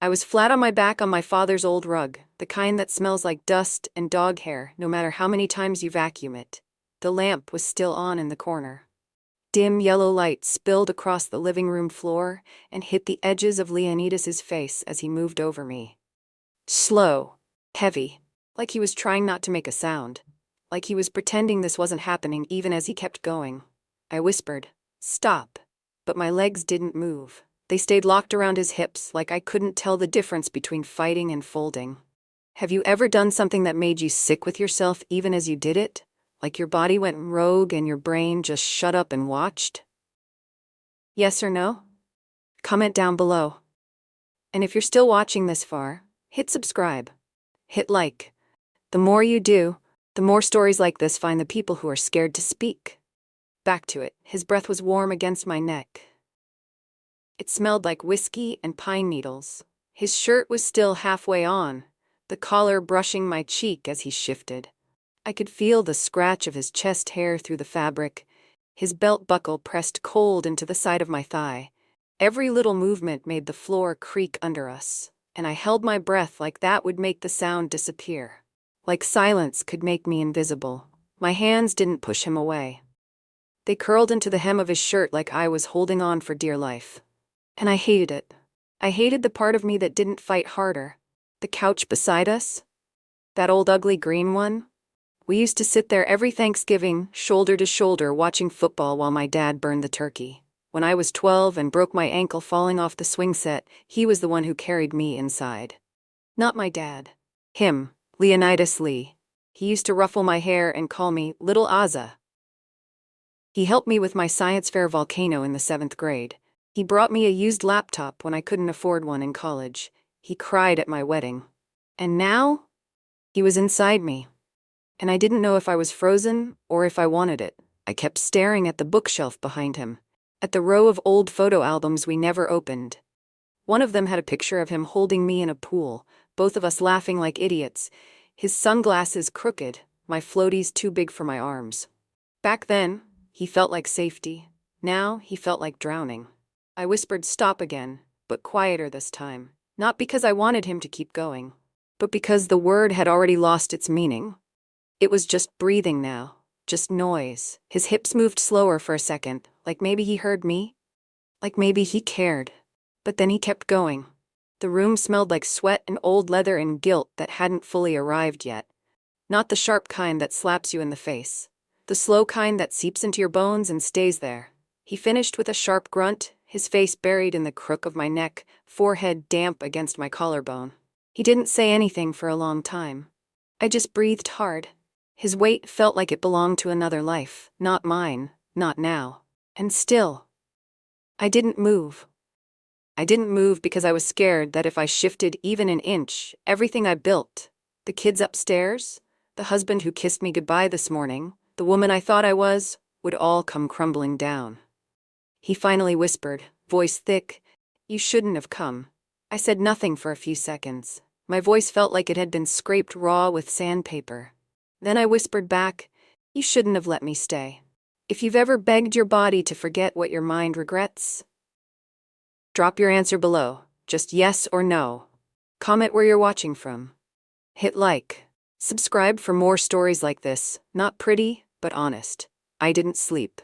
I was flat on my back on my father's old rug, the kind that smells like dust and dog hair no matter how many times you vacuum it. The lamp was still on in the corner. Dim yellow light spilled across the living room floor and hit the edges of Leonidas's face as he moved over me. Slow, heavy, like he was trying not to make a sound, like he was pretending this wasn't happening even as he kept going. I whispered, "Stop," but my legs didn't move. They stayed locked around his hips like I couldn't tell the difference between fighting and folding. Have you ever done something that made you sick with yourself even as you did it? Like your body went rogue and your brain just shut up and watched? Yes or no? Comment down below. And if you're still watching this far, hit subscribe. Hit like. The more you do, the more stories like this find the people who are scared to speak. Back to it. His breath was warm against my neck. It smelled like whiskey and pine needles. His shirt was still halfway on, the collar brushing my cheek as he shifted. I could feel the scratch of his chest hair through the fabric, his belt buckle pressed cold into the side of my thigh. Every little movement made the floor creak under us, and I held my breath like that would make the sound disappear. Like silence could make me invisible. My hands didn't push him away. They curled into the hem of his shirt like I was holding on for dear life. And I hated it. I hated the part of me that didn't fight harder. The couch beside us? That old ugly green one? We used to sit there every Thanksgiving, shoulder to shoulder, watching football while my dad burned the turkey. When I was 12 and broke my ankle falling off the swing set, he was the one who carried me inside. Not my dad. Him, Leonidas Lee. He used to ruffle my hair and call me Little Azza. He helped me with my science fair volcano in the 7th grade. He brought me a used laptop when I couldn't afford one in college. He cried at my wedding. And now? He was inside me. And I didn't know if I was frozen or if I wanted it. I kept staring at the bookshelf behind him, at the row of old photo albums we never opened. One of them had a picture of him holding me in a pool, both of us laughing like idiots, his sunglasses crooked, my floaties too big for my arms. Back then, he felt like safety. Now, he felt like drowning. I whispered stop again, but quieter this time, not because I wanted him to keep going, but because the word had already lost its meaning. It was just breathing now, just noise. His hips moved slower for a second, like maybe he heard me, like maybe he cared. But then he kept going. The room smelled like sweat and old leather and guilt that hadn't fully arrived yet. Not the sharp kind that slaps you in the face, the slow kind that seeps into your bones and stays there. He finished with a sharp grunt, his face buried in the crook of my neck, forehead damp against my collarbone. He didn't say anything for a long time. I just breathed hard. His weight felt like it belonged to another life, not mine, not now. And still, I didn't move. I didn't move because I was scared that if I shifted even an inch, everything I built, the kids upstairs, the husband who kissed me goodbye this morning, the woman I thought I was, would all come crumbling down. He finally whispered, voice thick, "You shouldn't have come." I said nothing for a few seconds. My voice felt like it had been scraped raw with sandpaper. Then I whispered back, "You shouldn't have let me stay." If you've ever begged your body to forget what your mind regrets, drop your answer below, just yes or no. Comment where you're watching from. Hit like. Subscribe for more stories like this, not pretty, but honest. I didn't sleep.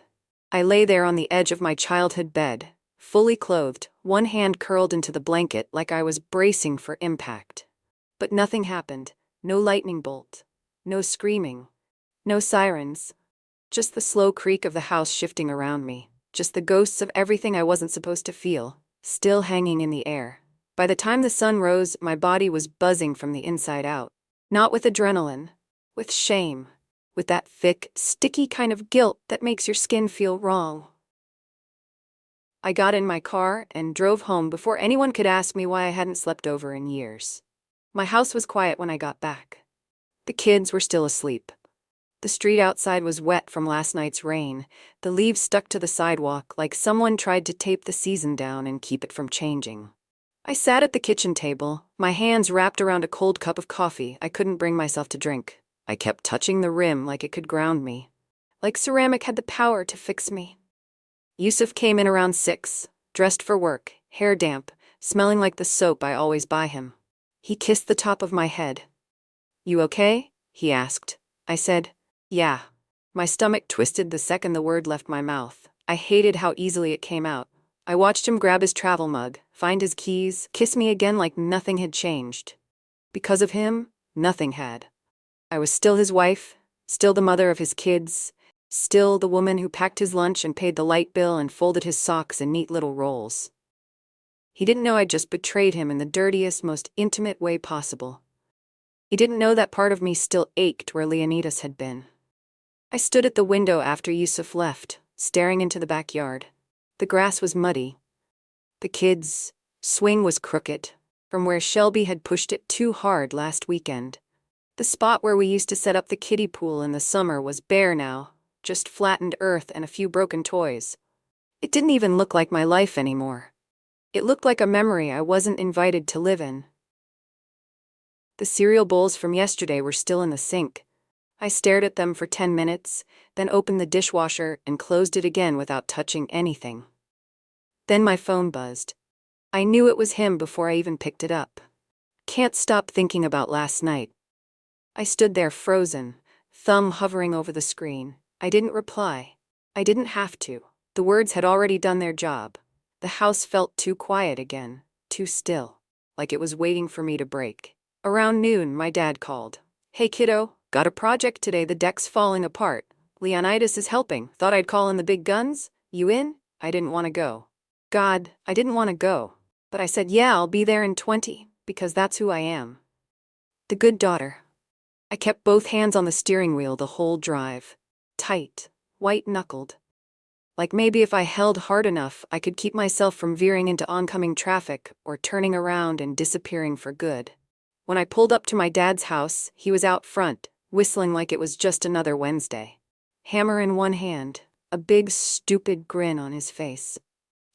I lay there on the edge of my childhood bed, fully clothed, one hand curled into the blanket like I was bracing for impact. But nothing happened. No lightning bolt. No screaming. No sirens. Just the slow creak of the house shifting around me. Just the ghosts of everything I wasn't supposed to feel, still hanging in the air. By the time the sun rose, my body was buzzing from the inside out. Not with adrenaline, with shame. With that thick, sticky kind of guilt that makes your skin feel wrong. I got in my car and drove home before anyone could ask me why I hadn't slept over in years. My house was quiet when I got back. The kids were still asleep. The street outside was wet from last night's rain, the leaves stuck to the sidewalk like someone tried to tape the season down and keep it from changing. I sat at the kitchen table, my hands wrapped around a cold cup of coffee I couldn't bring myself to drink. I kept touching the rim like it could ground me. Like ceramic had the power to fix me. Yusuf came in around 6, dressed for work, hair damp, smelling like the soap I always buy him. He kissed the top of my head. "You okay?" he asked. I said, "Yeah." My stomach twisted the second the word left my mouth. I hated how easily it came out. I watched him grab his travel mug, find his keys, kiss me again like nothing had changed. Because of him, nothing had. I was still his wife, still the mother of his kids, still the woman who packed his lunch and paid the light bill and folded his socks in neat little rolls. He didn't know I'd just betrayed him in the dirtiest, most intimate way possible. He didn't know that part of me still ached where Leonidas had been. I stood at the window after Yusuf left, staring into the backyard. The grass was muddy. The kids' swing was crooked, from where Shelby had pushed it too hard last weekend. The spot where we used to set up the kiddie pool in the summer was bare now, just flattened earth and a few broken toys. It didn't even look like my life anymore. It looked like a memory I wasn't invited to live in. The cereal bowls from yesterday were still in the sink. I stared at them for 10 minutes, then opened the dishwasher and closed it again without touching anything. Then my phone buzzed. I knew it was him before I even picked it up. Can't stop thinking about last night. I stood there frozen, thumb hovering over the screen. I didn't reply. I didn't have to. The words had already done their job. The house felt too quiet again, too still, like it was waiting for me to break. Around noon, my dad called. "Hey kiddo, got a project today, the deck's falling apart. Leonidas is helping. Thought I'd call in the big guns? You in?" I didn't want to go. God, I didn't want to go. But I said, yeah, I'll be there in 20, because that's who I am. The good daughter. I kept both hands on the steering wheel the whole drive. Tight, white-knuckled. Like maybe if I held hard enough, I could keep myself from veering into oncoming traffic or turning around and disappearing for good. When I pulled up to my dad's house, he was out front, whistling like it was just another Wednesday. Hammer in one hand, a big, stupid grin on his face.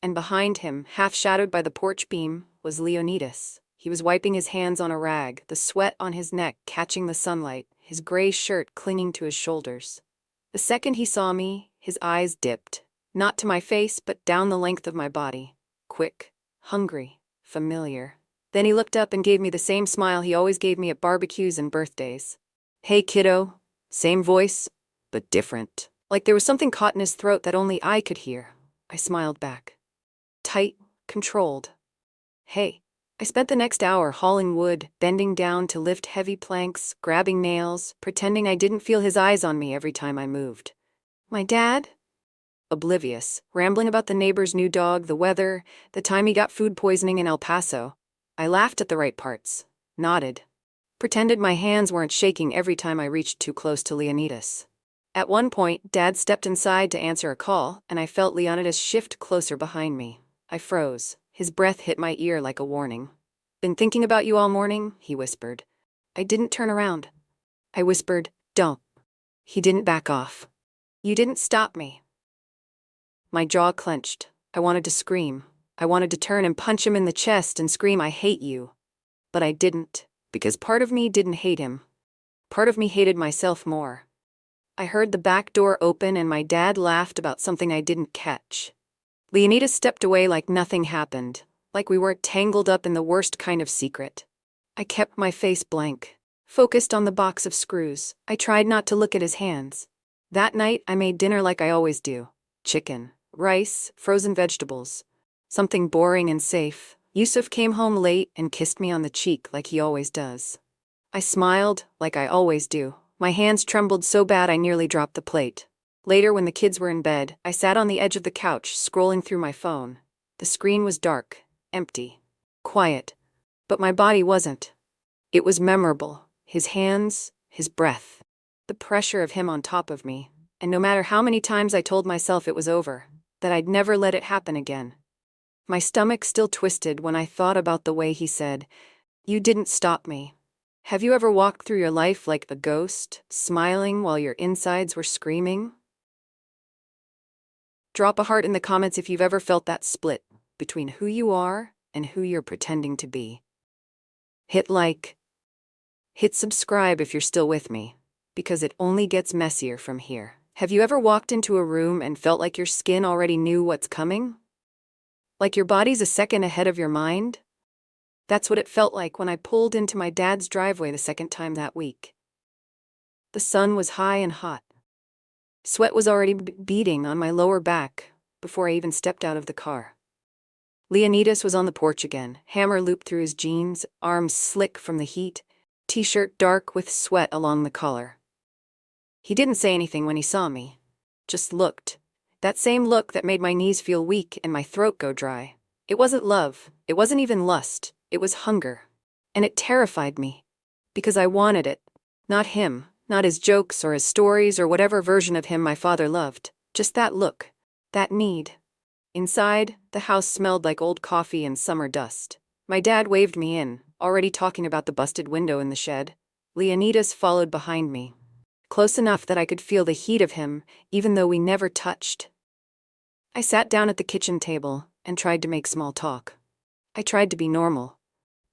And behind him, half-shadowed by the porch beam, was Leonidas. He was wiping his hands on a rag, the sweat on his neck catching the sunlight, his gray shirt clinging to his shoulders. The second he saw me, his eyes dipped, not to my face but down the length of my body. Quick, hungry, familiar. Then he looked up and gave me the same smile he always gave me at barbecues and birthdays. "Hey kiddo." Same voice, but different. Like there was something caught in his throat that only I could hear. I smiled back. Tight, controlled. "Hey." I spent the next hour hauling wood, bending down to lift heavy planks, grabbing nails, pretending I didn't feel his eyes on me every time I moved. My dad? Oblivious, rambling about the neighbor's new dog, the weather, the time he got food poisoning in El Paso. I laughed at the right parts, nodded, pretended my hands weren't shaking every time I reached too close to Leonidas. At one point, Dad stepped inside to answer a call, and I felt Leonidas shift closer behind me. I froze. His breath hit my ear like a warning. "Been thinking about you all morning," he whispered. I didn't turn around. I whispered, "Don't." He didn't back off. "You didn't stop me." My jaw clenched. I wanted to scream. I wanted to turn and punch him in the chest and scream, "I hate you." But I didn't, because part of me didn't hate him. Part of me hated myself more. I heard the back door open and my dad laughed about something I didn't catch. Leonidas stepped away like nothing happened, like we weren't tangled up in the worst kind of secret. I kept my face blank, focused on the box of screws. I tried not to look at his hands. That night, I made dinner like I always do. Chicken, rice, frozen vegetables. Something boring and safe. Yusuf came home late and kissed me on the cheek like he always does. I smiled, like I always do. My hands trembled so bad I nearly dropped the plate. Later, when the kids were in bed, I sat on the edge of the couch, scrolling through my phone. The screen was dark, empty, quiet. But my body wasn't. It was memorable. His hands, his breath, the pressure of him on top of me. And no matter how many times I told myself it was over, that I'd never let it happen again. My stomach still twisted when I thought about the way he said, "You didn't stop me." Have you ever walked through your life like a ghost, smiling while your insides were screaming? Drop a heart in the comments if you've ever felt that split between who you are and who you're pretending to be. Hit like. Hit subscribe if you're still with me, because it only gets messier from here. Have you ever walked into a room and felt like your skin already knew what's coming? Like your body's a second ahead of your mind? That's what it felt like when I pulled into my dad's driveway the second time that week. The sun was high and hot. Sweat was already beading on my lower back before I even stepped out of the car. Leonidas was on the porch again, hammer looped through his jeans, arms slick from the heat, t-shirt dark with sweat along the collar. He didn't say anything when he saw me, just looked. That same look that made my knees feel weak and my throat go dry. It wasn't love, it wasn't even lust, it was hunger. And it terrified me, because I wanted it. Not him, not his jokes or his stories or whatever version of him my father loved, just that look, that need. Inside, the house smelled like old coffee and summer dust. My dad waved me in, already talking about the busted window in the shed. Leonidas followed behind me, close enough that I could feel the heat of him, even though we never touched. I sat down at the kitchen table and tried to make small talk. I tried to be normal,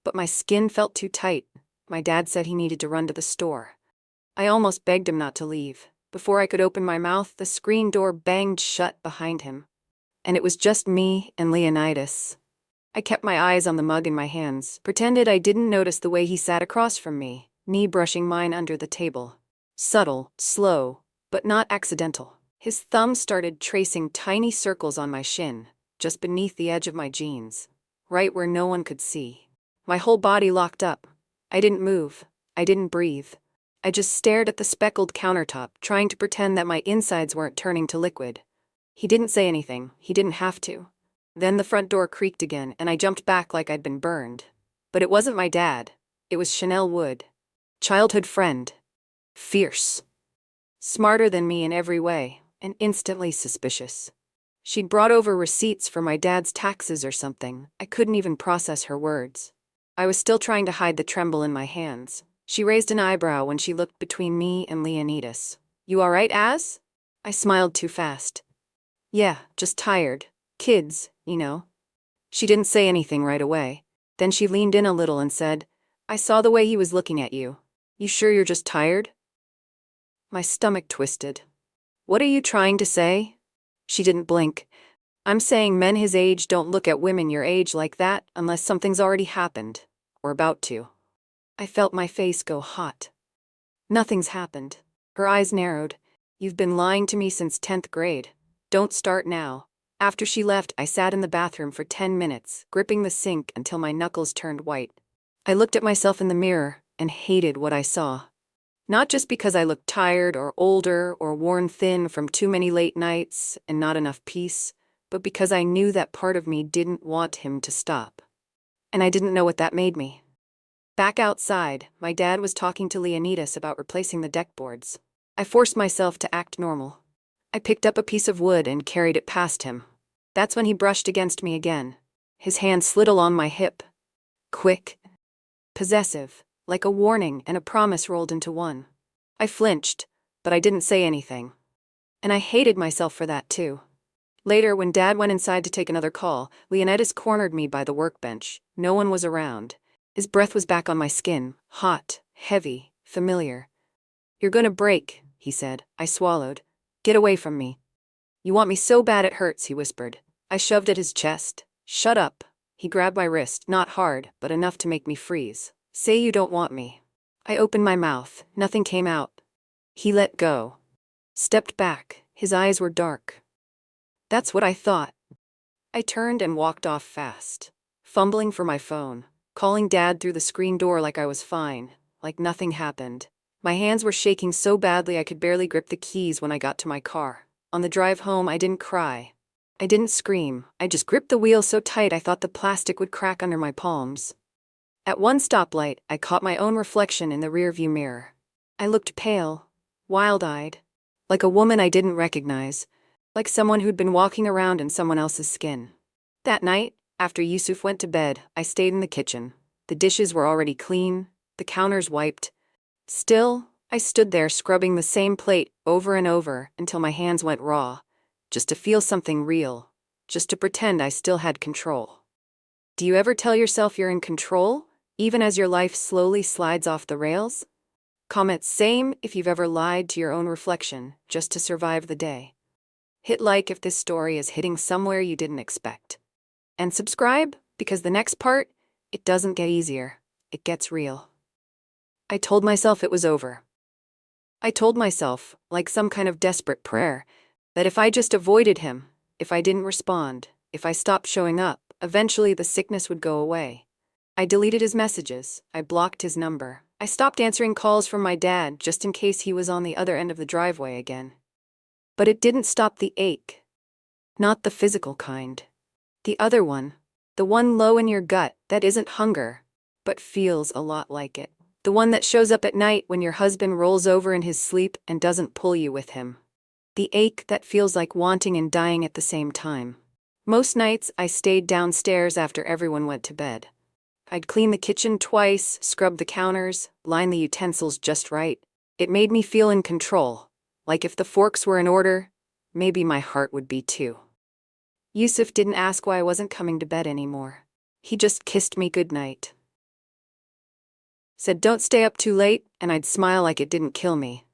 but my skin felt too tight. My dad said he needed to run to the store. I almost begged him not to leave. Before I could open my mouth, the screen door banged shut behind him. And it was just me and Leonidas. I kept my eyes on the mug in my hands, pretended I didn't notice the way he sat across from me, knee brushing mine under the table. Subtle, slow, but not accidental. His thumb started tracing tiny circles on my shin, just beneath the edge of my jeans, right where no one could see. My whole body locked up. I didn't move. I didn't breathe. I just stared at the speckled countertop, trying to pretend that my insides weren't turning to liquid. He didn't say anything. He didn't have to. Then the front door creaked again, and I jumped back like I'd been burned. But it wasn't my dad. It was Chanel Wood. Childhood friend. Fierce. Smarter than me in every way, and instantly suspicious. She'd brought over receipts for my dad's taxes or something. I couldn't even process her words. I was still trying to hide the tremble in my hands. She raised an eyebrow when she looked between me and Leonidas. "You all right, Az?" I smiled too fast. "Yeah, just tired. Kids, you know." She didn't say anything right away. Then she leaned in a little and said, "I saw the way he was looking at you. You sure you're just tired?" My stomach twisted. "What are you trying to say?" She didn't blink. "I'm saying men his age don't look at women your age like that unless something's already happened, or about to." I felt my face go hot. "Nothing's happened." Her eyes narrowed. "You've been lying to me since 10th grade. Don't start now." After she left, I sat in the bathroom for 10 minutes, gripping the sink until my knuckles turned white. I looked at myself in the mirror and hated what I saw. Not just because I looked tired or older or worn thin from too many late nights and not enough peace, but because I knew that part of me didn't want him to stop. And I didn't know what that made me. Back outside, my dad was talking to Leonidas about replacing the deck boards. I forced myself to act normal. I picked up a piece of wood and carried it past him. That's when he brushed against me again. His hand slid along my hip. Quick. Possessive, like a warning and a promise rolled into one. I flinched, but I didn't say anything. And I hated myself for that too. Later, when Dad went inside to take another call, Leonidas cornered me by the workbench. No one was around. His breath was back on my skin, hot, heavy, familiar. "You're gonna break," he said. I swallowed. "Get away from me." "You want me so bad it hurts," he whispered. I shoved at his chest. "Shut up." He grabbed my wrist, not hard, but enough to make me freeze. "Say you don't want me." I opened my mouth. Nothing came out. He let go. Stepped back. His eyes were dark. "That's what I thought." I turned and walked off fast, fumbling for my phone, calling Dad through the screen door like I was fine, like nothing happened. My hands were shaking so badly I could barely grip the keys when I got to my car. On the drive home, I didn't cry. I didn't scream. I just gripped the wheel so tight I thought the plastic would crack under my palms. At one stoplight, I caught my own reflection in the rearview mirror. I looked pale, wild-eyed, like a woman I didn't recognize, like someone who'd been walking around in someone else's skin. That night, after Yusuf went to bed, I stayed in the kitchen. The dishes were already clean, the counters wiped. Still, I stood there scrubbing the same plate over and over until my hands went raw, just to feel something real, just to pretend I still had control. Do you ever tell yourself you're in control, even as your life slowly slides off the rails? Comment same if you've ever lied to your own reflection just to survive the day. Hit like if this story is hitting somewhere you didn't expect. And subscribe, because the next part, it doesn't get easier, it gets real. I told myself it was over. I told myself, like some kind of desperate prayer, that if I just avoided him, if I didn't respond, if I stopped showing up, eventually the sickness would go away. I deleted his messages, I blocked his number, I stopped answering calls from my dad just in case he was on the other end of the driveway again. But it didn't stop the ache. Not the physical kind. The other one. The one low in your gut that isn't hunger, but feels a lot like it. The one that shows up at night when your husband rolls over in his sleep and doesn't pull you with him. The ache that feels like wanting and dying at the same time. Most nights I stayed downstairs after everyone went to bed. I'd clean the kitchen twice, scrub the counters, line the utensils just right. It made me feel in control. Like if the forks were in order, maybe my heart would be too. Yusuf didn't ask why I wasn't coming to bed anymore. He just kissed me goodnight. Said don't stay up too late, and I'd smile like it didn't kill me.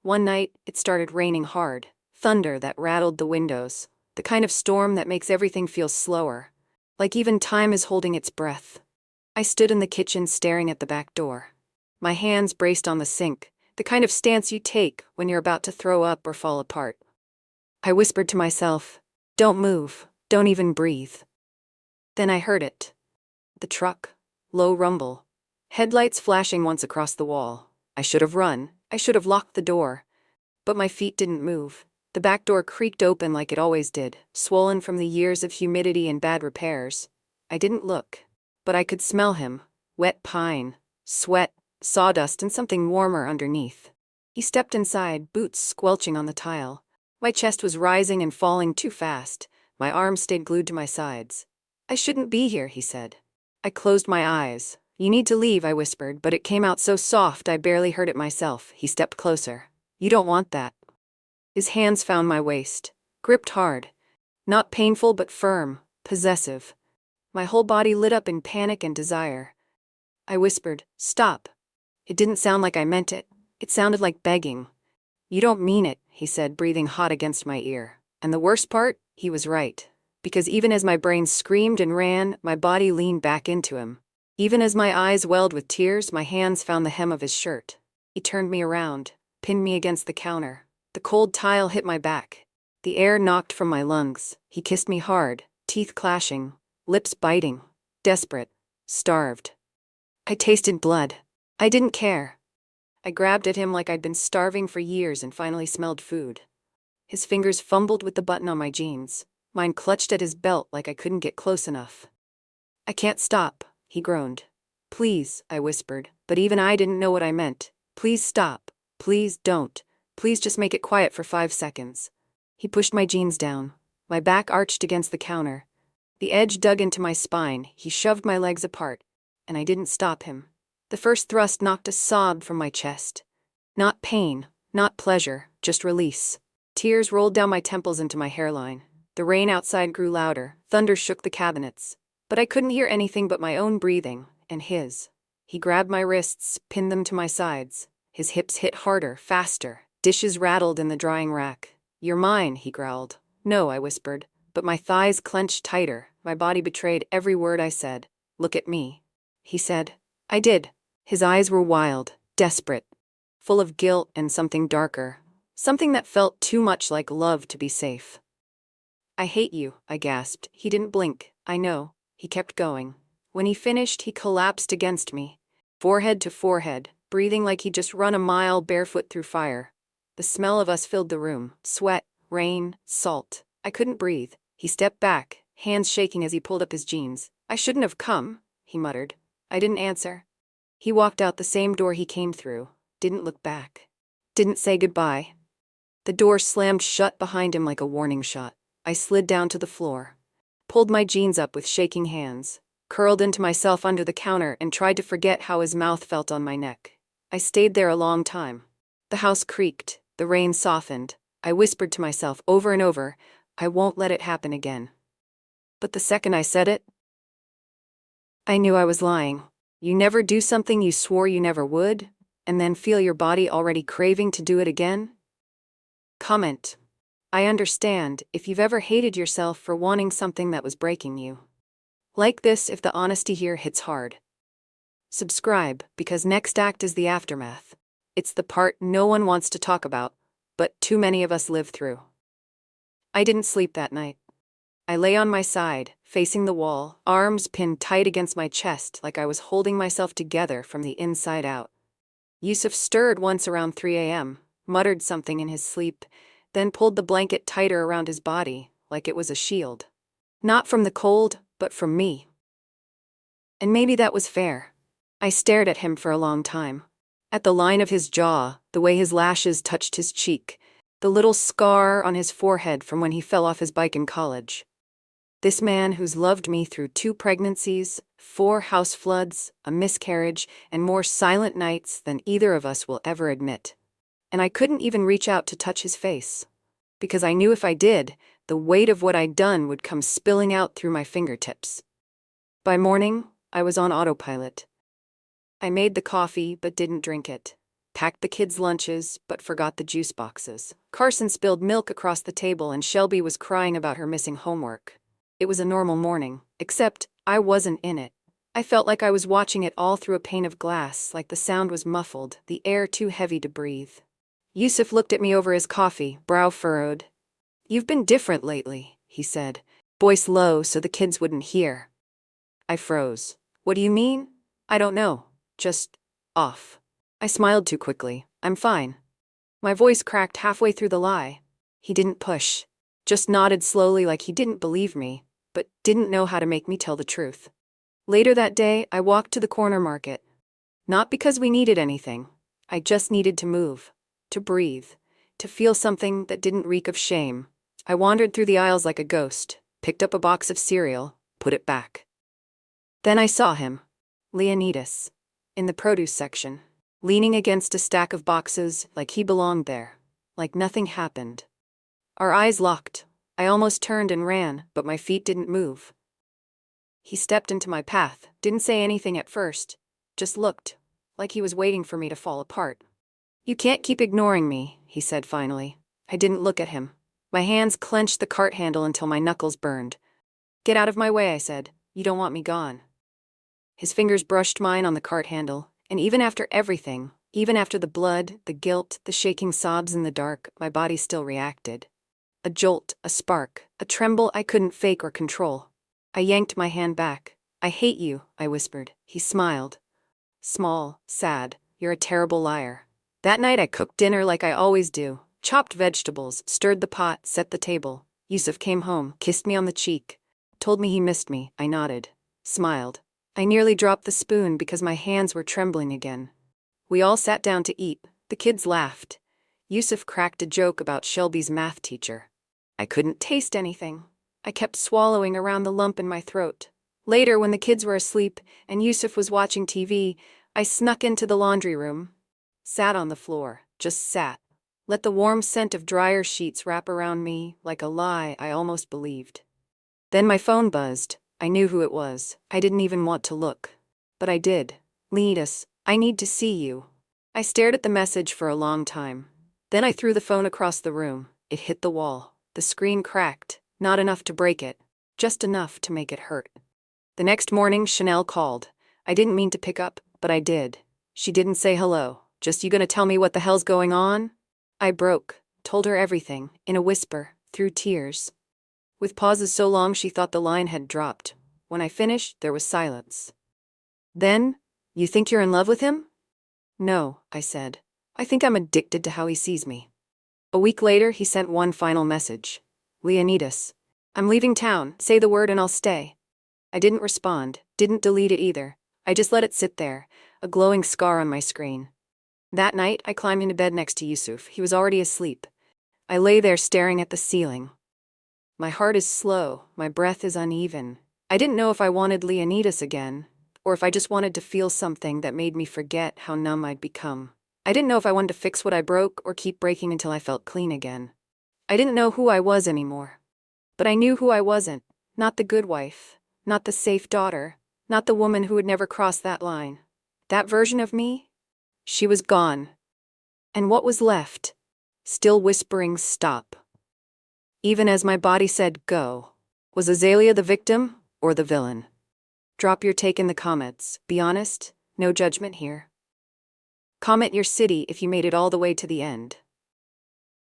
One night, it started raining hard, thunder that rattled the windows, the kind of storm that makes everything feel slower, like even time is holding its breath. I stood in the kitchen staring at the back door. My hands braced on the sink, the kind of stance you take when you're about to throw up or fall apart. I whispered to myself, don't move, don't even breathe. Then I heard it. The truck, low rumble, headlights flashing once across the wall. I should have run, I should have locked the door. But my feet didn't move. The back door creaked open like it always did, swollen from the years of humidity and bad repairs. I didn't look, but I could smell him, wet pine, sweat, sawdust and something warmer underneath. He stepped inside, boots squelching on the tile. My chest was rising and falling too fast. My arms stayed glued to my sides. I shouldn't be here, he said. I closed my eyes. You need to leave, I whispered, but it came out so soft I barely heard it myself. He stepped closer. You don't want that. His hands found my waist, gripped hard. Not painful but firm, possessive. My whole body lit up in panic and desire. I whispered, stop. It didn't sound like I meant it. It sounded like begging. You don't mean it, he said, breathing hot against my ear. And the worst part, he was right. Because even as my brain screamed and ran, my body leaned back into him. Even as my eyes welled with tears, my hands found the hem of his shirt. He turned me around, pinned me against the counter. The cold tile hit my back. The air knocked from my lungs. He kissed me hard, teeth clashing, lips biting, desperate, starved. I tasted blood. I didn't care. I grabbed at him like I'd been starving for years and finally smelled food. His fingers fumbled with the button on my jeans. Mine clutched at his belt like I couldn't get close enough. I can't stop, he groaned. Please, I whispered, but even I didn't know what I meant. Please stop. Please don't. Please just make it quiet for 5 seconds. He pushed my jeans down. My back arched against the counter. The edge dug into my spine. He shoved my legs apart, and I didn't stop him. The first thrust knocked a sob from my chest. Not pain, not pleasure, just release. Tears rolled down my temples into my hairline. The rain outside grew louder. Thunder shook the cabinets. But I couldn't hear anything but my own breathing, and his. He grabbed my wrists, pinned them to my sides. His hips hit harder, faster. Dishes rattled in the drying rack. You're mine, he growled. No, I whispered. But my thighs clenched tighter. My body betrayed every word I said. Look at me. He said. I did. His eyes were wild, desperate, full of guilt and something darker. Something that felt too much like love to be safe. I hate you, I gasped. He didn't blink. I know. He kept going. When he finished, he collapsed against me, forehead to forehead, breathing like he'd just run a mile barefoot through fire. The smell of us filled the room. Sweat, rain, salt. I couldn't breathe. He stepped back, hands shaking as he pulled up his jeans. I shouldn't have come, he muttered. I didn't answer. He walked out the same door he came through, didn't look back, didn't say goodbye. The door slammed shut behind him like a warning shot. I slid down to the floor, pulled my jeans up with shaking hands, curled into myself under the counter and tried to forget how his mouth felt on my neck. I stayed there a long time. The house creaked, the rain softened. I whispered to myself over and over, I won't let it happen again. But the second I said it, I knew I was lying. You never do something you swore you never would, and then feel your body already craving to do it again? Comment. I understand if you've ever hated yourself for wanting something that was breaking you. Like this if the honesty here hits hard. Subscribe, because next act is the aftermath. It's the part no one wants to talk about, but too many of us live through. I didn't sleep that night. I lay on my side, facing the wall, arms pinned tight against my chest like I was holding myself together from the inside out. Yusuf stirred once around 3 a.m., muttered something in his sleep, then pulled the blanket tighter around his body, like it was a shield. Not from the cold, but from me. And maybe that was fair. I stared at him for a long time. At the line of his jaw, the way his lashes touched his cheek, the little scar on his forehead from when he fell off his bike in college. This man who's loved me through 2 pregnancies, 4 house floods, a miscarriage, and more silent nights than either of us will ever admit. And I couldn't even reach out to touch his face, because I knew if I did, the weight of what I'd done would come spilling out through my fingertips. By morning, I was on autopilot. I made the coffee but didn't drink it. Packed the kids' lunches but forgot the juice boxes. Carson spilled milk across the table and Shelby was crying about her missing homework. It was a normal morning, except I wasn't in it. I felt like I was watching it all through a pane of glass, like the sound was muffled, the air too heavy to breathe. Yusuf looked at me over his coffee, brow furrowed. "You've been different lately," he said, voice low so the kids wouldn't hear. I froze. "What do you mean?" "I don't know. Just off." I smiled too quickly. "I'm fine." My voice cracked halfway through the lie. He didn't push. Just nodded slowly like he didn't believe me, but didn't know how to make me tell the truth. Later that day, I walked to the corner market. Not because we needed anything. I just needed to move, to breathe, to feel something that didn't reek of shame. I wandered through the aisles like a ghost, picked up a box of cereal, put it back. Then I saw him, Leonidas, in the produce section, leaning against a stack of boxes like he belonged there, like nothing happened. Our eyes locked. I almost turned and ran, but my feet didn't move. He stepped into my path, didn't say anything at first, just looked, like he was waiting for me to fall apart. "You can't keep ignoring me," he said finally. I didn't look at him. My hands clenched the cart handle until my knuckles burned. "Get out of my way," I said. "You don't want me gone." His fingers brushed mine on the cart handle, and even after everything, even after the blood, the guilt, the shaking sobs in the dark, my body still reacted. A jolt, a spark, a tremble I couldn't fake or control. I yanked my hand back. "I hate you," I whispered. He smiled. Small, sad. "You're a terrible liar." That night I cooked dinner like I always do. Chopped vegetables, stirred the pot, set the table. Yusuf came home, kissed me on the cheek. Told me he missed me. I nodded. Smiled. I nearly dropped the spoon because my hands were trembling again. We all sat down to eat. The kids laughed. Yusuf cracked a joke about Shelby's math teacher. I couldn't taste anything. I kept swallowing around the lump in my throat. Later, when the kids were asleep and Yusuf was watching TV, I snuck into the laundry room. Sat on the floor, just sat. Let the warm scent of dryer sheets wrap around me like a lie I almost believed. Then my phone buzzed. I knew who it was. I didn't even want to look. But I did. "Leonidas, I need to see you." I stared at the message for a long time. Then I threw the phone across the room. It hit the wall. The screen cracked, not enough to break it, just enough to make it hurt. The next morning, Chanel called. I didn't mean to pick up, but I did. She didn't say hello. "Just you gonna tell me what the hell's going on?" I broke, told her everything, in a whisper, through tears. With pauses so long she thought the line had dropped. When I finished, there was silence. Then, "You think you're in love with him?" "No," I said. "I think I'm addicted to how he sees me." A week later, he sent one final message. "Leonidas, I'm leaving town. Say the word and I'll stay." I didn't respond, didn't delete it either. I just let it sit there, a glowing scar on my screen. That night, I climbed into bed next to Yusuf. He was already asleep. I lay there staring at the ceiling. My heart is slow, my breath is uneven. I didn't know if I wanted Leonidas again, or if I just wanted to feel something that made me forget how numb I'd become. I didn't know if I wanted to fix what I broke or keep breaking until I felt clean again. I didn't know who I was anymore. But I knew who I wasn't. Not the good wife. Not the safe daughter. Not the woman who would never cross that line. That version of me? She was gone. And what was left? Still whispering stop. Even as my body said go. Was Azalea the victim or the villain? Drop your take in the comments. Be honest, no judgment here. Comment your city if you made it all the way to the end.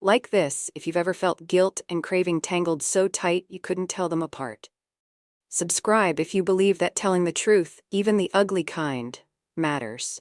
Like this if you've ever felt guilt and craving tangled so tight you couldn't tell them apart. Subscribe if you believe that telling the truth, even the ugly kind, matters.